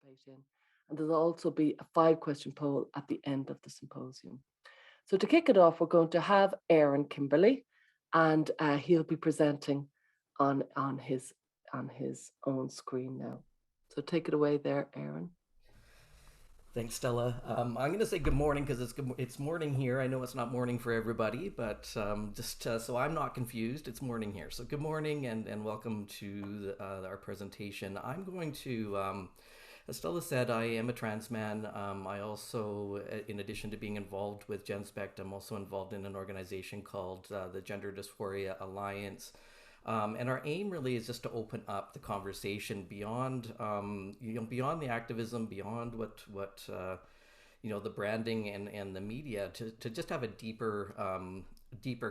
participate in. And there'll also be a 5-question poll at the end of the symposium. So to kick it off, we're going to have Aaron Kimberly, and he'll be presenting on his own screen now. So take it away there, Aaron. Thanks, Stella. I'm going to say good morning because it's morning here. I know it's not morning for everybody, but just so I'm not confused, it's morning here. So good morning and welcome to our presentation. I'm going to, as Stella said, I am a trans man. I also, in addition to being involved with GenSpect, I'm also involved in an organization called the Gender Dysphoria Alliance. And our aim really is just to open up the conversation beyond, beyond the activism, beyond what the branding and the media, to just have a deeper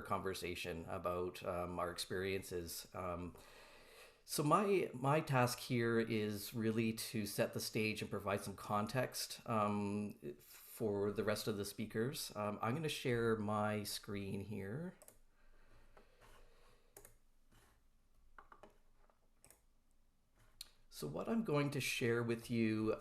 conversation about our experiences. So my task here is really to set the stage and provide some context for the rest of the speakers. I'm going to share my screen here. So what I'm going to share with you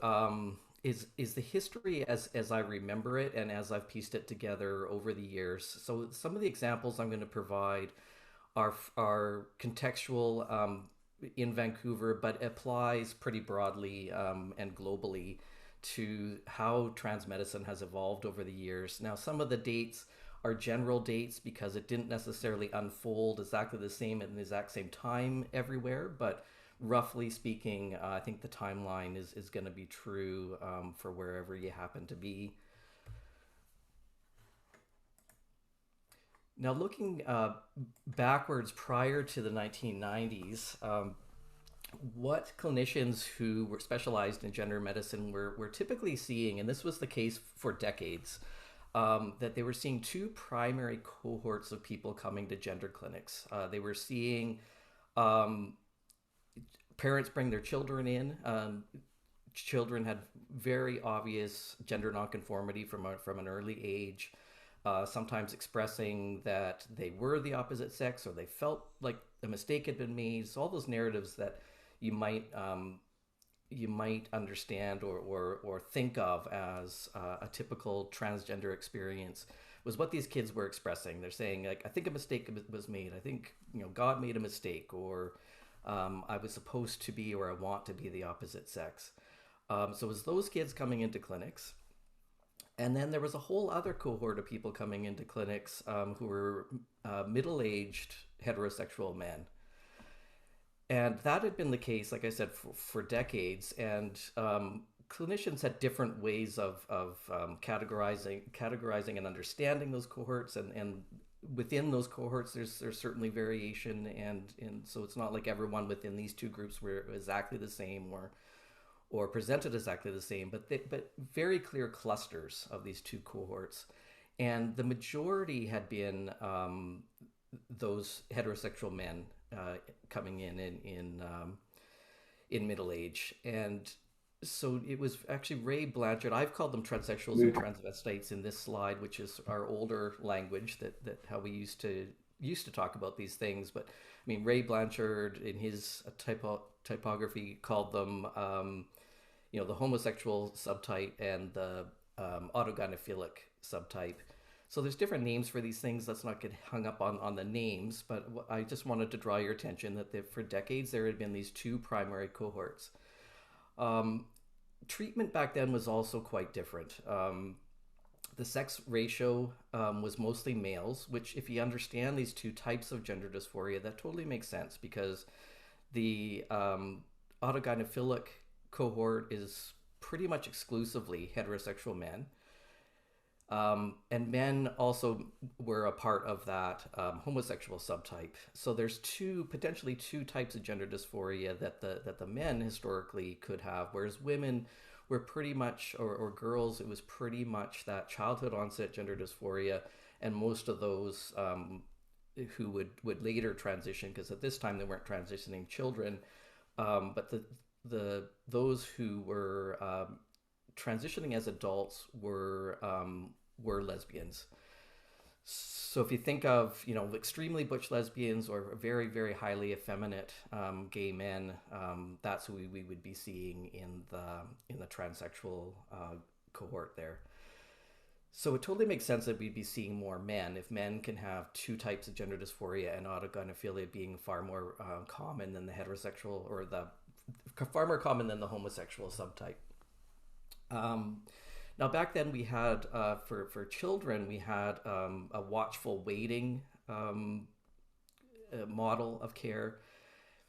is the history as I remember it and as I've pieced it together over the years. So some of the examples I'm going to provide are contextual in Vancouver, but applies pretty broadly and globally to how trans medicine has evolved over the years. Now, some of the dates are general dates because it didn't necessarily unfold exactly the same at the exact same time everywhere, but roughly speaking, I think the timeline is going to be true for wherever you happen to be. Now, looking backwards prior to the 1990s, what clinicians who were specialized in gender medicine were typically seeing, and this was the case for decades, that they were seeing two primary cohorts of people coming to gender clinics. They were seeing parents bring their children in. Children had very obvious gender nonconformity from an early age, sometimes expressing that they were the opposite sex or they felt like a mistake had been made. So all those narratives that you might understand or think of as a typical transgender experience was what these kids were expressing. They're saying, like, I think a mistake was made. I think God made a mistake, or I was supposed to be, or I want to be the opposite sex. So it was those kids coming into clinics. And then there was a whole other cohort of people coming into clinics who were middle-aged heterosexual men. And that had been the case, like I said, for decades. And clinicians had different ways of categorizing and understanding those cohorts, and within those cohorts, there's certainly variation, and so it's not like everyone within these two groups were exactly the same or presented exactly the same, but very clear clusters of these two cohorts, and the majority had been those heterosexual men coming in middle age. And so it was actually Ray Blanchard. I've called them transsexuals and transvestites in this slide, which is our older language that how we used to talk about these things. But I mean, Ray Blanchard in his typography called them, the homosexual subtype and the autogynephilic subtype. So there's different names for these things. Let's not get hung up on the names, but I just wanted to draw your attention that for decades there had been these two primary cohorts. Treatment back then was also quite different. The sex ratio was mostly males, which, if you understand these two types of gender dysphoria, that totally makes sense, because the autogynephilic cohort is pretty much exclusively heterosexual men. And men also were a part of that homosexual subtype. So there's potentially two types of gender dysphoria that the men historically could have, whereas women were pretty much, or girls, it was pretty much that childhood onset gender dysphoria, and most of those who would later transition, because at this time they weren't transitioning children, but those who were transitioning as adults were lesbians. So if you think of, extremely butch lesbians or very, very highly effeminate gay men, that's who we would be seeing in the transsexual cohort there. So it totally makes sense that we'd be seeing more men if men can have two types of gender dysphoria and autogynephilia being far more common than the heterosexual, or the far more common than the homosexual subtype. Now back then we had for children we had a watchful waiting model of care,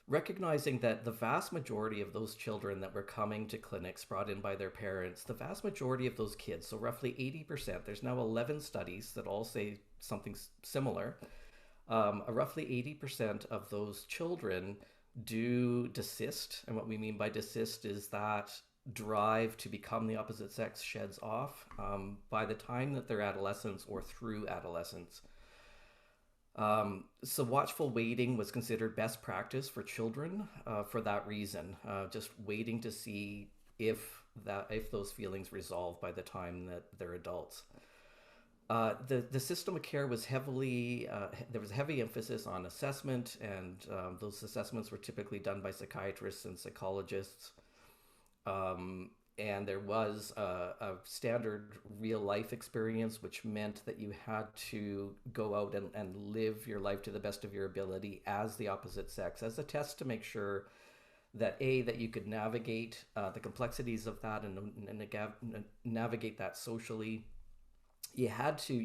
recognizing that the vast majority of those children that were coming to clinics brought in by their parents, the vast majority of those kids, so roughly 80%, there's now 11 studies that all say something similar, roughly 80% of those children do desist. And what we mean by desist is that drive to become the opposite sex sheds off by the time that they're adolescents or through adolescence. So watchful waiting was considered best practice for children for that reason, just waiting to see if those feelings resolve by the time that they're adults. The system of care was there was heavy emphasis on assessment, and those assessments were typically done by psychiatrists and psychologists. And there was a standard real life experience, which meant that you had to go out and live your life to the best of your ability as the opposite sex, as a test to make sure that that you could navigate the complexities of that and navigate that socially. You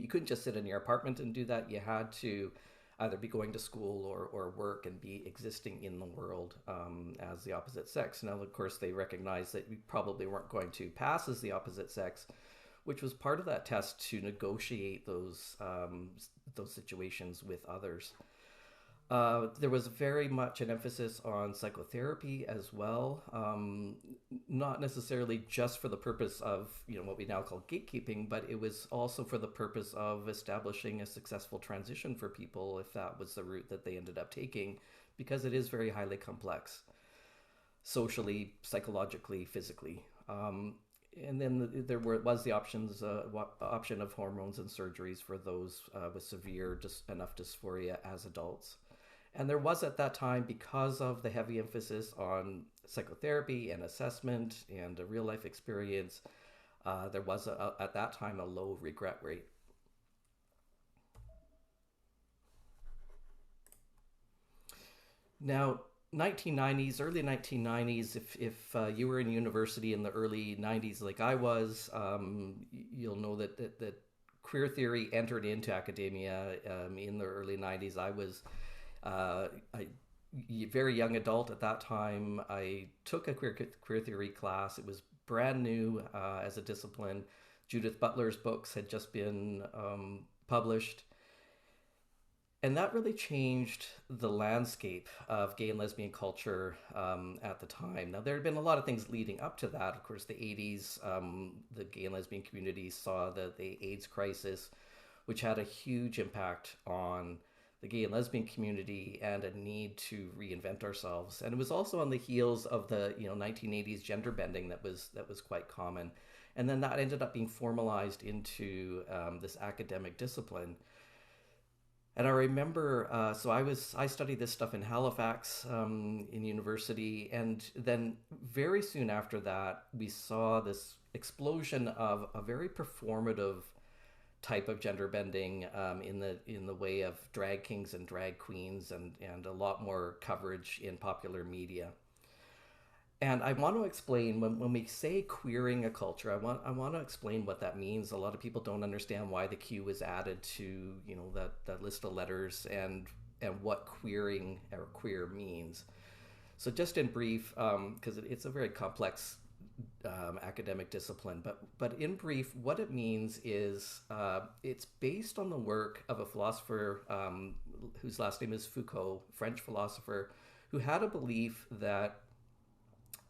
couldn't just sit in your apartment and do that. You had to either be going to school or work and be existing in the world as the opposite sex. Now, of course, they recognized that you probably weren't going to pass as the opposite sex, which was part of that test to negotiate those situations with others. There was very much an emphasis on psychotherapy as well, not necessarily just for the purpose of what we now call gatekeeping, but it was also for the purpose of establishing a successful transition for people if that was the route that they ended up taking, because it is very highly complex, socially, psychologically, physically. And then there was the option of hormones and surgeries for those with severe enough dysphoria as adults. And there was at that time, because of the heavy emphasis on psychotherapy and assessment and a real life experience, there was at that time a low regret rate. Now, 1990s, early 1990s, if you were in university in the early 90s like I was, you'll know that queer theory entered into academia in the early 90s. I was a very young adult at that time. I took a queer theory class. It was brand new as a discipline. Judith Butler's books had just been published. And that really changed the landscape of gay and lesbian culture at the time. Now, there had been a lot of things leading up to that. Of course, the 80s, the gay and lesbian community saw the AIDS crisis, which had a huge impact on the gay and lesbian community and a need to reinvent ourselves. And it was also on the heels of the 1980s gender bending that was quite common. And then that ended up being formalized into this academic discipline. And I remember, so I studied this stuff in Halifax in university, and then very soon after that, we saw this explosion of a very performative type of gender bending in the way of drag kings and drag queens, and a lot more coverage in popular media. And I want to explain, when we say queering a culture, I want to explain what that means. A lot of people don't understand why the Q was added to that list of letters and what queering or queer means. So just in brief, because it's a very complex academic discipline, but in brief, what it means is it's based on the work of a philosopher whose last name is Foucault, French philosopher, who had a belief that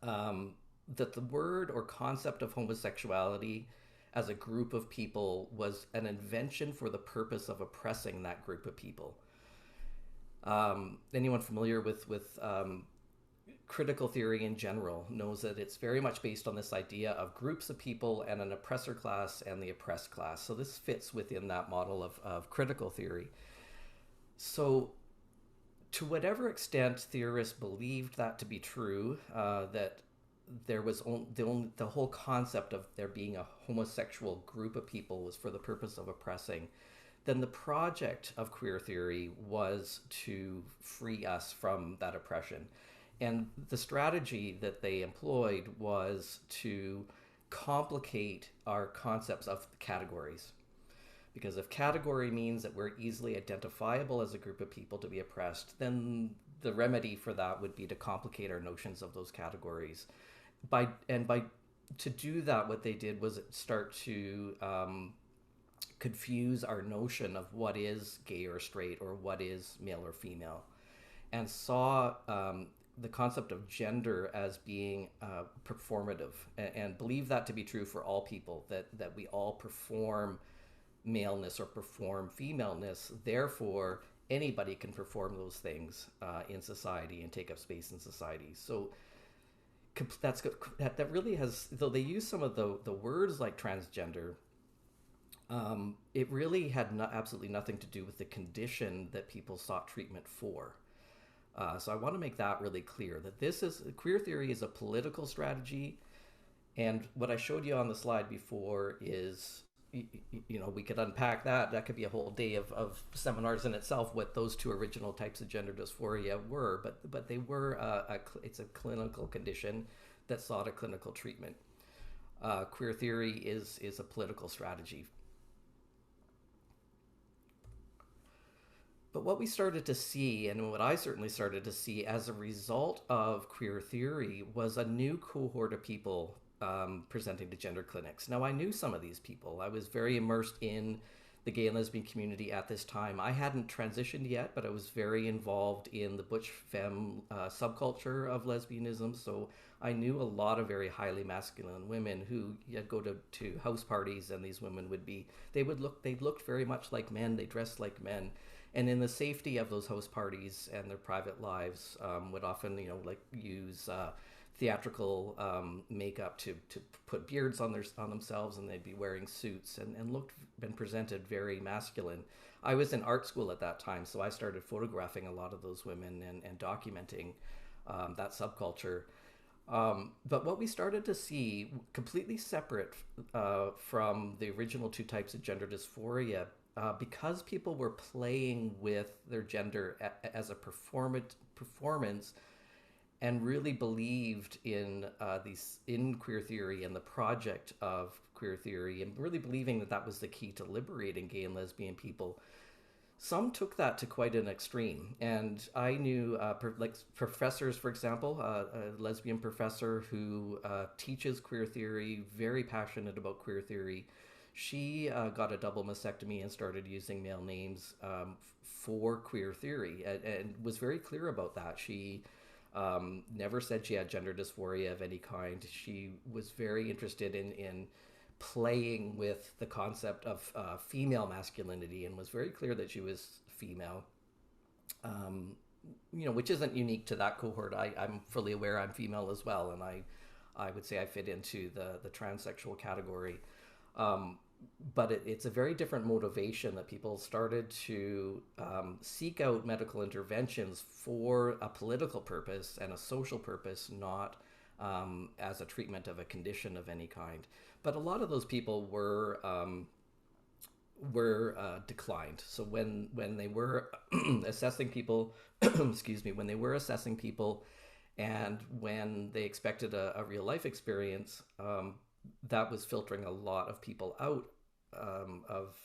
the word or concept of homosexuality as a group of people was an invention for the purpose of oppressing that group of people. Anyone familiar with critical theory in general knows that it's very much based on this idea of groups of people and an oppressor class and the oppressed class. So this fits within that model of critical theory. So to whatever extent theorists believed that to be true, that there was the whole concept of there being a homosexual group of people was for the purpose of oppressing, then the project of queer theory was to free us from that oppression. And the strategy that they employed was to complicate our concepts of categories. Because if category means that we're easily identifiable as a group of people to be oppressed, then the remedy for that would be to complicate our notions of those categories. By to do that, what they did was start to confuse our notion of what is gay or straight or what is male or female, and saw the concept of gender as being performative, and believe that to be true for all people, that we all perform maleness or perform femaleness. Therefore, anybody can perform those things in society and take up space in society. So that really has, though they use some of the words like transgender, it really had absolutely nothing to do with the condition that people sought treatment for. So I want to make that really clear, that queer theory is a political strategy. And what I showed you on the slide before is, we could unpack that. That could be a whole day of seminars in itself, what those two original types of gender dysphoria were. But they were, it's a clinical condition that sought a clinical treatment. Queer theory is a political strategy. But what we started to see, and what I certainly started to see as a result of queer theory, was a new cohort of people presenting to gender clinics. Now, I knew some of these people. I was very immersed in the gay and lesbian community at this time. I hadn't transitioned yet, but I was very involved in the butch femme subculture of lesbianism. So I knew a lot of very highly masculine women who, you'd go to house parties, and these women they looked very much like men. They dressed like men. And in the safety of those house parties and their private lives, would often, use theatrical makeup to put beards on themselves, and they'd be wearing suits and been presented very masculine. I was in art school at that time, so I started photographing a lot of those women and documenting that subculture. But what we started to see, completely separate from the original two types of gender dysphoria, because people were playing with their gender as a performance, and really believed in queer theory and the project of queer theory, and really believing that was the key to liberating gay and lesbian people. Some took that to quite an extreme, and I knew professors, for example, a lesbian professor who teaches queer theory, very passionate about queer theory. She got a double mastectomy and started using male names for queer theory, and was very clear about that. She never said she had gender dysphoria of any kind. She was very interested in playing with the concept of female masculinity, and was very clear that she was female, which isn't unique to that cohort. I'm fully aware I'm female as well, and I would say I fit into the transsexual category. But it's a very different motivation that people started to seek out medical interventions for a political purpose and a social purpose, not as a treatment of a condition of any kind. But a lot of those people were declined. So when they were assessing people, excuse me, when they were assessing people, and when they expected a real life experience, that was filtering a lot of people out of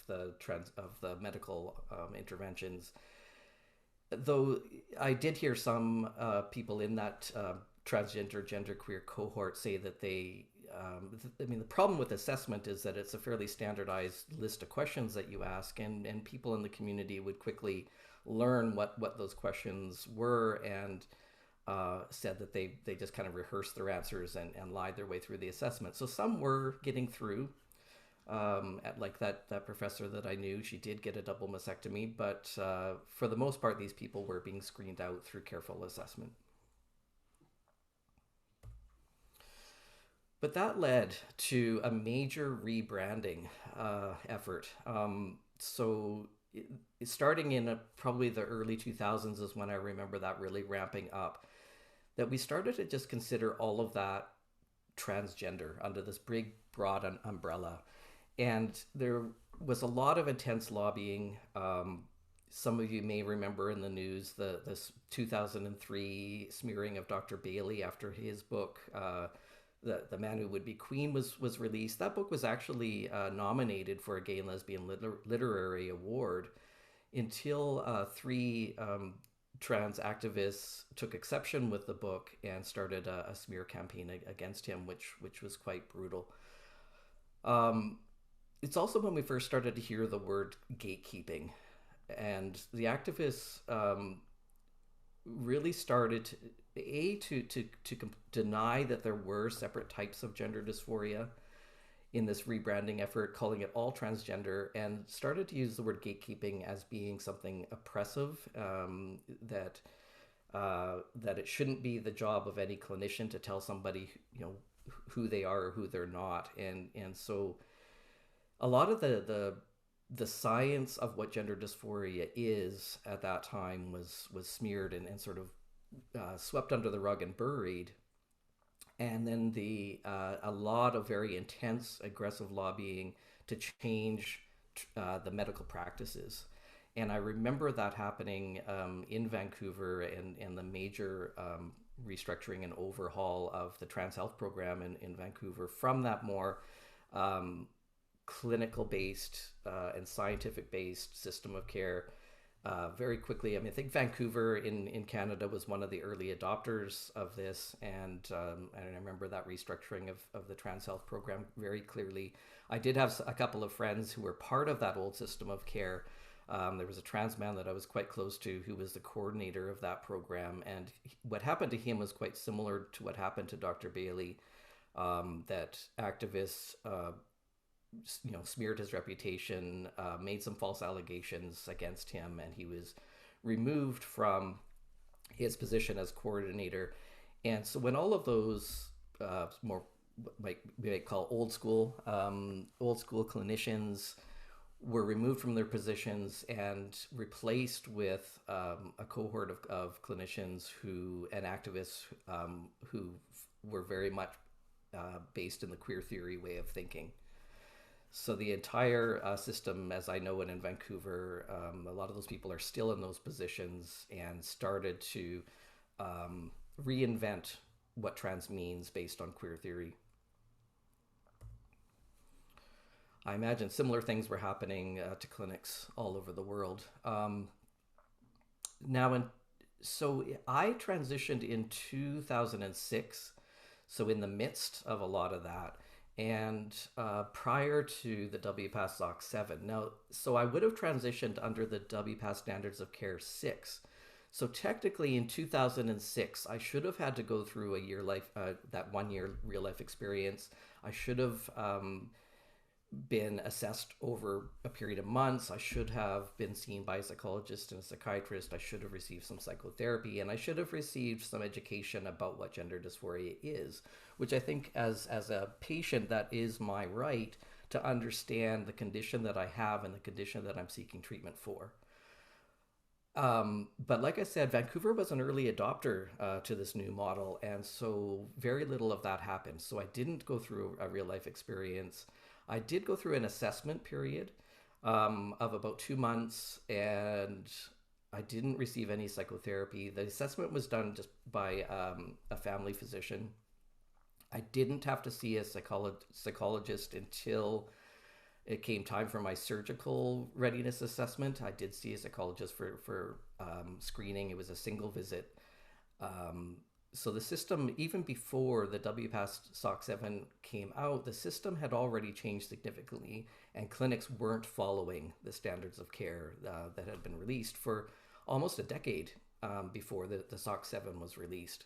the medical interventions. Though I did hear some people in that transgender, genderqueer cohort say that the problem with assessment is that it's a fairly standardized list of questions that you ask, and people in the community would quickly learn what those questions were, and said that they just kind of rehearsed their answers and lied their way through the assessment. So some were getting through. Like that professor that I knew, she did get a double mastectomy, but for the most part, these people were being screened out through careful assessment. But that led to a major rebranding effort. Starting in probably the early 2000s is when I remember that really ramping up, that we started to just consider all of that transgender under this big, broad umbrella. And there was a lot of intense lobbying. Some of you may remember in the news this 2003 smearing of Dr. Bailey after his book, the Man Who Would Be Queen, was released. That book was actually nominated for a Gay and Lesbian Literary Award until three trans activists took exception with the book and started a smear campaign against him, which was quite brutal. It's also when we first started to hear the word gatekeeping, and the activists really started to deny that there were separate types of gender dysphoria in this rebranding effort, calling it all transgender, and started to use the word gatekeeping as being something oppressive, that it shouldn't be the job of any clinician to tell somebody, who they are or who they're not, and so a lot of the science of what gender dysphoria is at that time was smeared and sort of swept under the rug and buried. And then a lot of very intense, aggressive lobbying to change the medical practices. And I remember that happening in Vancouver, and the major restructuring and overhaul of the trans health program in Vancouver from that more clinical-based and scientific-based system of care very quickly. I mean, I think Vancouver in Canada was one of the early adopters of this, and I remember that restructuring of the trans health program very clearly. I did have a couple of friends who were part of that old system of care. There was a trans man that I was quite close to who was the coordinator of that program, and what happened to him was quite similar to what happened to Dr. Bailey, that activists smeared his reputation, made some false allegations against him, and he was removed from his position as coordinator. And so when all of those more like we might call old school clinicians were removed from their positions and replaced with a cohort of clinicians and activists who were very much based in the queer theory way of thinking. So the entire system, as I know it in Vancouver, a lot of those people are still in those positions and started to reinvent what trans means based on queer theory. I imagine similar things were happening to clinics all over the world. So I transitioned in 2006, so in the midst of a lot of that, and prior to the WPATH SOC 7. Now, so I would have transitioned under the WPATH Standards of Care 6. So technically in 2006, I should have had to go through that 1 year real life experience. I should have been assessed over a period of months. I should have been seen by a psychologist and a psychiatrist. I should have received some psychotherapy, and I should have received some education about what gender dysphoria is, which I think as a patient, that is my right to understand the condition that I have and the condition that I'm seeking treatment for. But like I said, Vancouver was an early adopter to this new model, and so very little of that happened. So I didn't go through a real life experience. I did go through an assessment period of about 2 months, and I didn't receive any psychotherapy. The assessment was done just by a family physician. I didn't have to see a psychologist until it came time for my surgical readiness assessment. I did see a psychologist for screening. It was a single visit. So the system, even before the WPATH SOC 7 came out, the system had already changed significantly, and clinics weren't following the standards of care that had been released for almost a decade before the SOC 7 was released.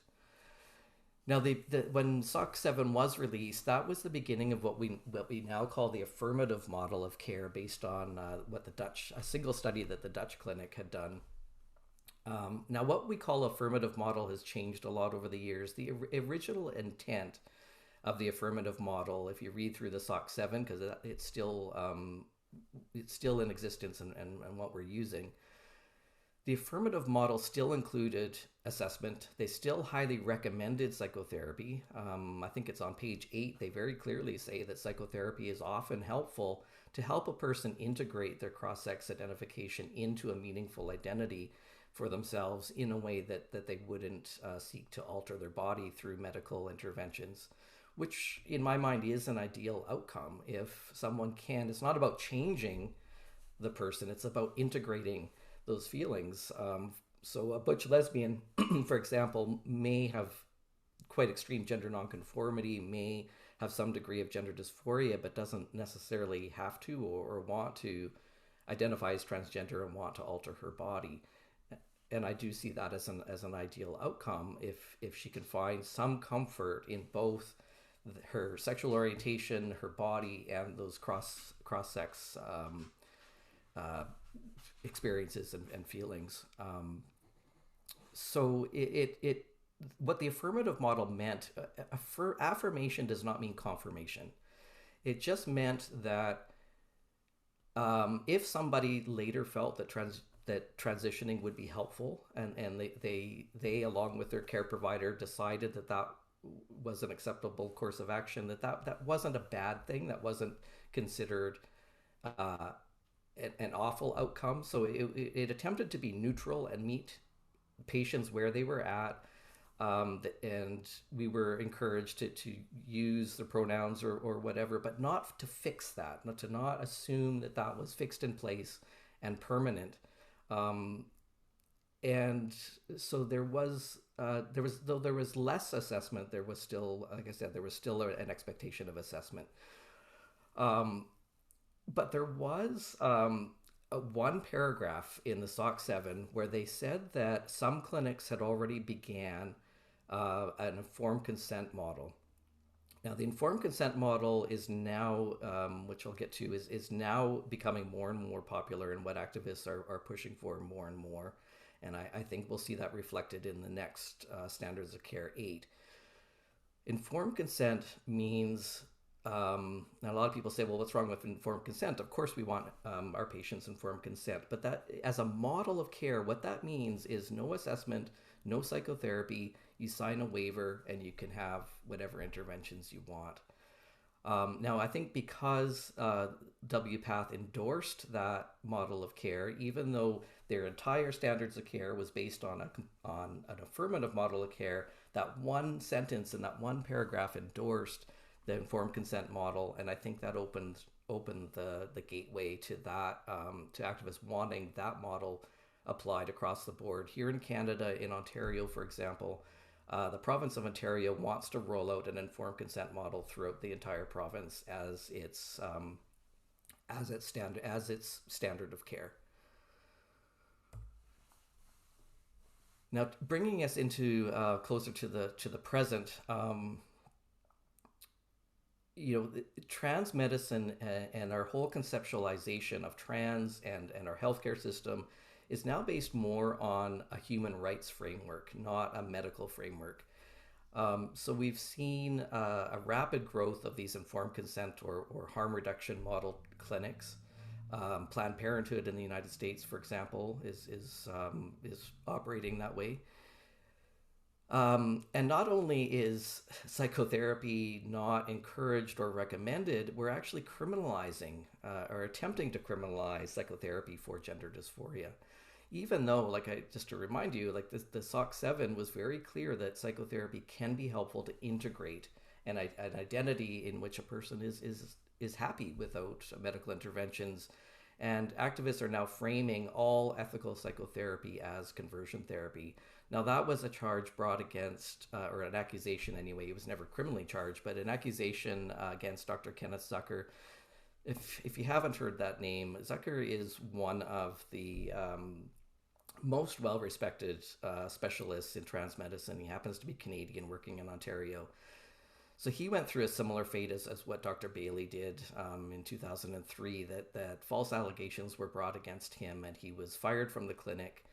Now, when SOC 7 was released, that was the beginning of what we now call the affirmative model of care, based on a single study that the Dutch clinic had done. Now, what we call affirmative model has changed a lot over the years. The original intent of the affirmative model, if you read through the SOC7, because it's still in existence and what we're using, the affirmative model still included assessment. They still highly recommended psychotherapy. I think it's on page 8. They very clearly say that psychotherapy is often helpful to help a person integrate their cross-sex identification into a meaningful identity for themselves in a way that they wouldn't seek to alter their body through medical interventions, which in my mind is an ideal outcome. If someone can, it's not about changing the person, it's about integrating those feelings. So a butch lesbian, for example, may have quite extreme gender nonconformity, may have some degree of gender dysphoria, but doesn't necessarily have to or want to identify as transgender and want to alter her body. And I do see that as an ideal outcome if she can find some comfort in both her sexual orientation, her body, and those cross-sex experiences and feelings. So what the affirmative model meant, affirmation does not mean confirmation. It just meant that if somebody later felt that transitioning would be helpful, and they along with their care provider decided that was an acceptable course of action, that wasn't a bad thing, that wasn't considered an awful outcome. So it attempted to be neutral and meet patients where they were at, and we were encouraged to use the pronouns or whatever, but not to fix that, not assume that was fixed in place and permanent. And so there was less assessment, there was still, like I said, there was still an expectation of assessment. But there was one paragraph in the SOC7 where they said that some clinics had already began an informed consent model. Now, the informed consent model is now, which I'll get to, is now becoming more and more popular, and what activists are pushing for more and more. And I think we'll see that reflected in the next Standards of Care 8. Informed consent means, now a lot of people say, well, what's wrong with informed consent? Of course we want our patients informed consent, but that as a model of care, what that means is no assessment, no psychotherapy, you sign a waiver and you can have whatever interventions you want. Now, I think because WPATH endorsed that model of care, even though their entire standards of care was based on an affirmative model of care, that one sentence in that one paragraph endorsed the informed consent model, and I think that opened the gateway to that, to activists wanting that model applied across the board. Here in Canada, in Ontario, for example, the province of Ontario wants to roll out an informed consent model throughout the entire province as its standard of care. Now, bringing us into closer to the present, trans medicine and our whole conceptualization of trans and our healthcare system is now based more on a human rights framework, not a medical framework. So we've seen a rapid growth of these informed consent or harm reduction model clinics. Planned Parenthood in the United States, for example, is operating that way. And not only is psychotherapy not encouraged or recommended, we're actually criminalizing or attempting to criminalize psychotherapy for gender dysphoria. Even though, just to remind you, the SOC7 was very clear that psychotherapy can be helpful to integrate an identity in which a person is happy without medical interventions. And activists are now framing all ethical psychotherapy as conversion therapy. Now, that was a charge brought against, or an accusation anyway, he was never criminally charged, but an accusation against Dr. Kenneth Zucker. If you haven't heard that name, Zucker is one of the most well-respected specialists in trans medicine. He happens to be Canadian, working in Ontario. So he went through a similar fate as what Dr. Bailey did in 2003, that false allegations were brought against him and he was fired from the clinic.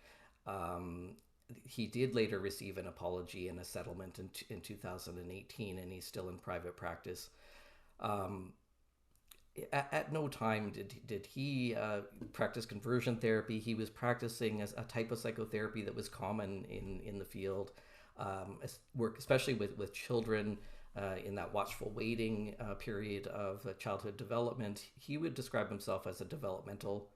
he did later receive an apology and a settlement in 2018, and he's still in private practice. At no time did he practice conversion therapy. He was practicing as a type of psychotherapy that was common in the field, work especially with children in that watchful waiting period of childhood development. He would describe himself as a developmental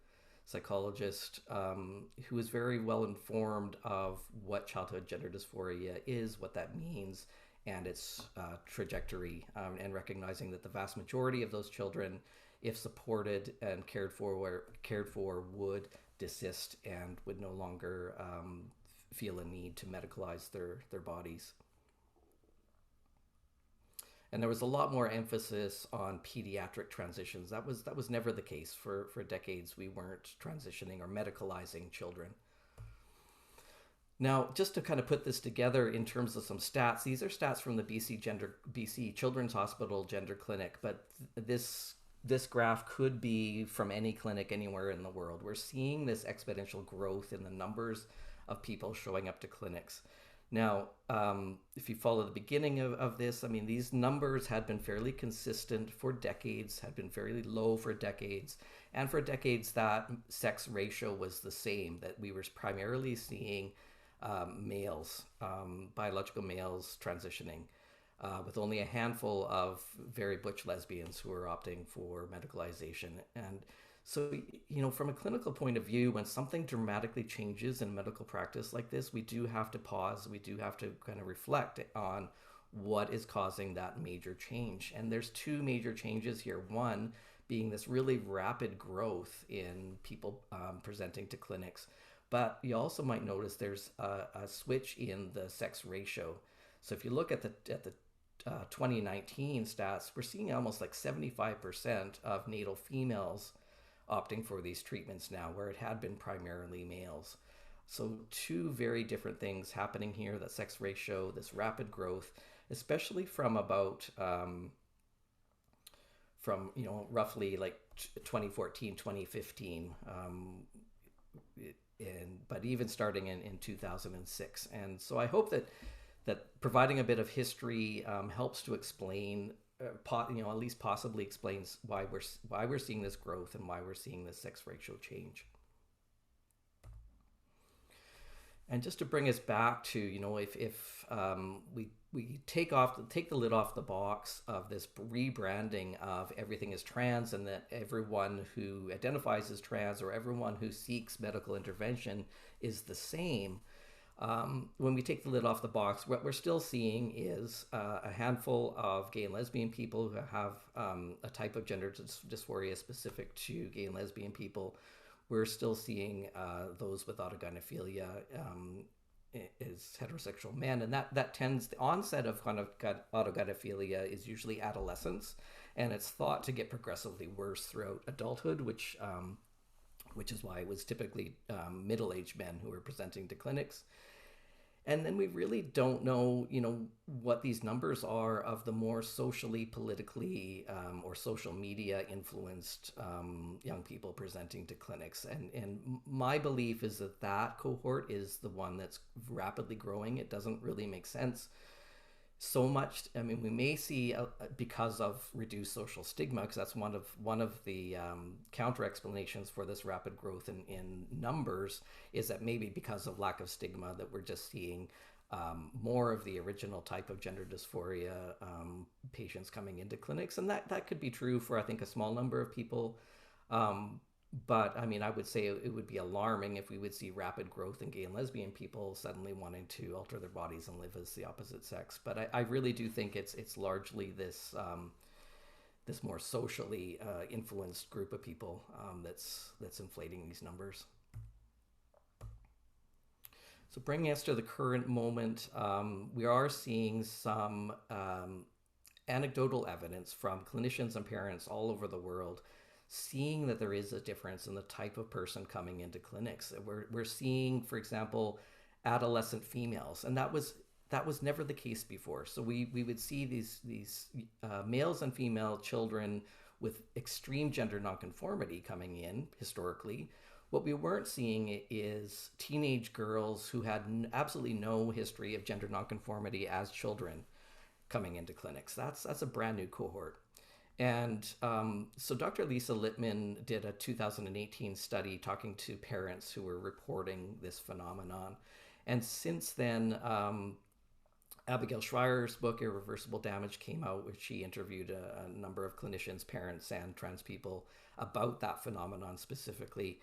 psychologist who was very well informed of what childhood gender dysphoria is, what that means, and its trajectory, and recognizing that the vast majority of those children, if supported and cared for, would desist and would no longer feel a need to medicalize their bodies. And there was a lot more emphasis on pediatric transitions. That was never the case. For decades, we weren't transitioning or medicalizing children. Now, just to kind of put this together in terms of some stats, these are stats from the BC Children's Hospital Gender Clinic, but this graph could be from any clinic anywhere in the world. We're seeing this exponential growth in the numbers of people showing up to clinics. Now, if you follow the beginning of this, I mean, these numbers had been fairly consistent for decades, had been fairly low for decades, and for decades that sex ratio was the same, that we were primarily seeing males, biological males transitioning, with only a handful of very butch lesbians who are opting for medicalization. And so, you know, from a clinical point of view, when something dramatically changes in medical practice like this, we do have to pause. We do have to kind of reflect on what is causing that major change. And there's two major changes here. One being this really rapid growth in people presenting to clinics. But you also might notice there's a switch in the sex ratio. So if you look at the 2019 stats, we're seeing almost like 75% of natal females opting for these treatments now, where it had been primarily males. So two very different things happening here: the sex ratio, this rapid growth, especially from about from, you know, roughly like 2014, 2015. But even starting in 2006. And so I hope that providing a bit of history helps to explain, you know, at least possibly explains why we're seeing this growth and why we're seeing this sex ratio change. And just to bring us back to, you know, if we take the lid off the box of this rebranding of everything as trans, and that everyone who identifies as trans or everyone who seeks medical intervention is the same. When we take the lid off the box, what we're still seeing is a handful of gay and lesbian people who have a type of gender dysphoria specific to gay and lesbian people. We're still seeing those with autogynephilia is heterosexual men, and that tends, the onset of kind of autogynephilia is usually adolescence, and it's thought to get progressively worse throughout adulthood, which is why it was typically middle-aged men who were presenting to clinics. And then we really don't know, you know, what these numbers are of the more socially, politically, or social media influenced young people presenting to clinics. And my belief is that cohort is the one that's rapidly growing. It doesn't really make sense so much. I mean, we may see because of reduced social stigma, because that's one of the counter explanations for this rapid growth in numbers, is that maybe because of lack of stigma that we're just seeing more of the original type of gender dysphoria patients coming into clinics. And that could be true for, I think, a small number of people. But I mean, I would say it would be alarming if we would see rapid growth in gay and lesbian people suddenly wanting to alter their bodies and live as the opposite sex. But I really do think it's largely this this more socially influenced group of people that's inflating these numbers. So bringing us to the current moment, we are seeing some anecdotal evidence from clinicians and parents all over the world, seeing that there is a difference in the type of person coming into clinics. We're seeing, for example, adolescent females, and that was never the case before. So we would see these males and female children with extreme gender nonconformity coming in historically, What we weren't seeing is teenage girls who had absolutely no history of gender nonconformity as children coming into clinics. That's a brand new cohort. And so Dr. Lisa Littman did a 2018 study talking to parents who were reporting this phenomenon. And since then, Abigail Schreier's book, Irreversible Damage, came out, which she interviewed a number of clinicians, parents, and trans people about that phenomenon specifically.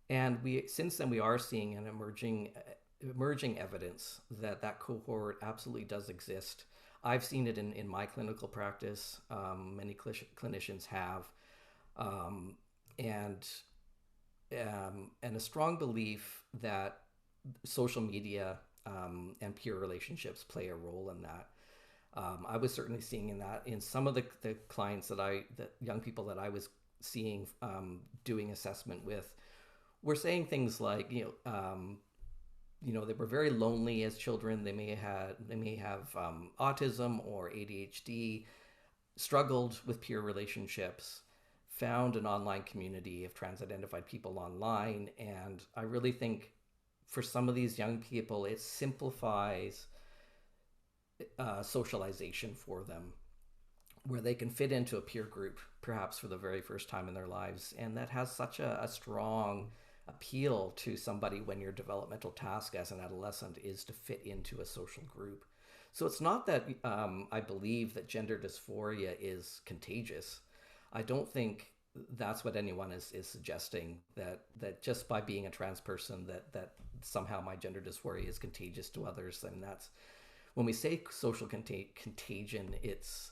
And since then we are seeing an emerging evidence that that cohort absolutely does exist. I've seen it in my clinical practice. Many clinicians have, um, and and a strong belief that social media and peer relationships play a role in that. I was certainly seeing in that in some of the clients that young people that I was seeing doing assessment with were saying things like, they were very lonely as children. They may have autism or ADHD, struggled with peer relationships, found an online community of trans-identified people online, and I really think for some of these young people, it simplifies socialization for them, where they can fit into a peer group, perhaps for the very first time in their lives, and that has such a strong appeal to somebody when your developmental task as an adolescent is to fit into a social group. So it's not that I believe that gender dysphoria is contagious. I don't think that's what anyone is suggesting, that just by being a trans person that somehow my gender dysphoria is contagious to others. And that's when we say social contagion, it's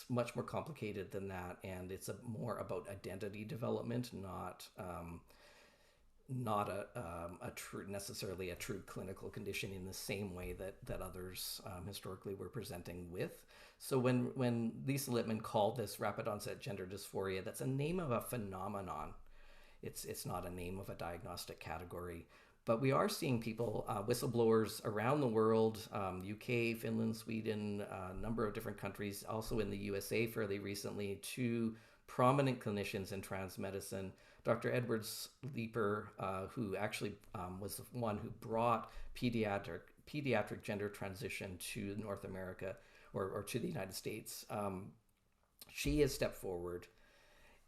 much more complicated than that, and it's more about identity development, not a true, necessarily a true clinical condition in the same way that others historically were presenting with. So when Lisa Littman called this rapid onset gender dysphoria, that's a name of a phenomenon. It's not a name of a diagnostic category. But we are seeing people, whistleblowers around the world, UK, Finland, Sweden, a number of different countries, also in the USA fairly recently, two prominent clinicians in trans medicine. Dr. Edwards Leeper, who actually was the one who brought pediatric gender transition to North America or to the United States. She has stepped forward,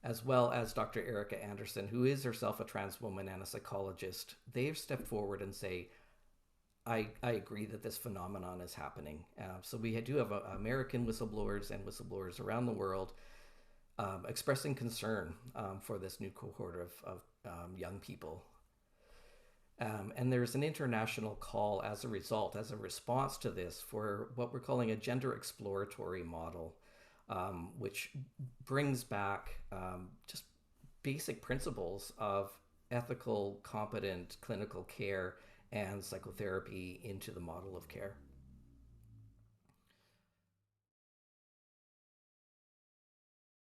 as well as Dr. Erica Anderson, who is herself a trans woman and a psychologist. They've stepped forward and say, I agree that this phenomenon is happening. So we do have American whistleblowers and whistleblowers around the world expressing concern for this new cohort of young people. And there's an international call as a response to this, for what we're calling a gender exploratory model, which brings back just basic principles of ethical, competent clinical care and psychotherapy into the model of care.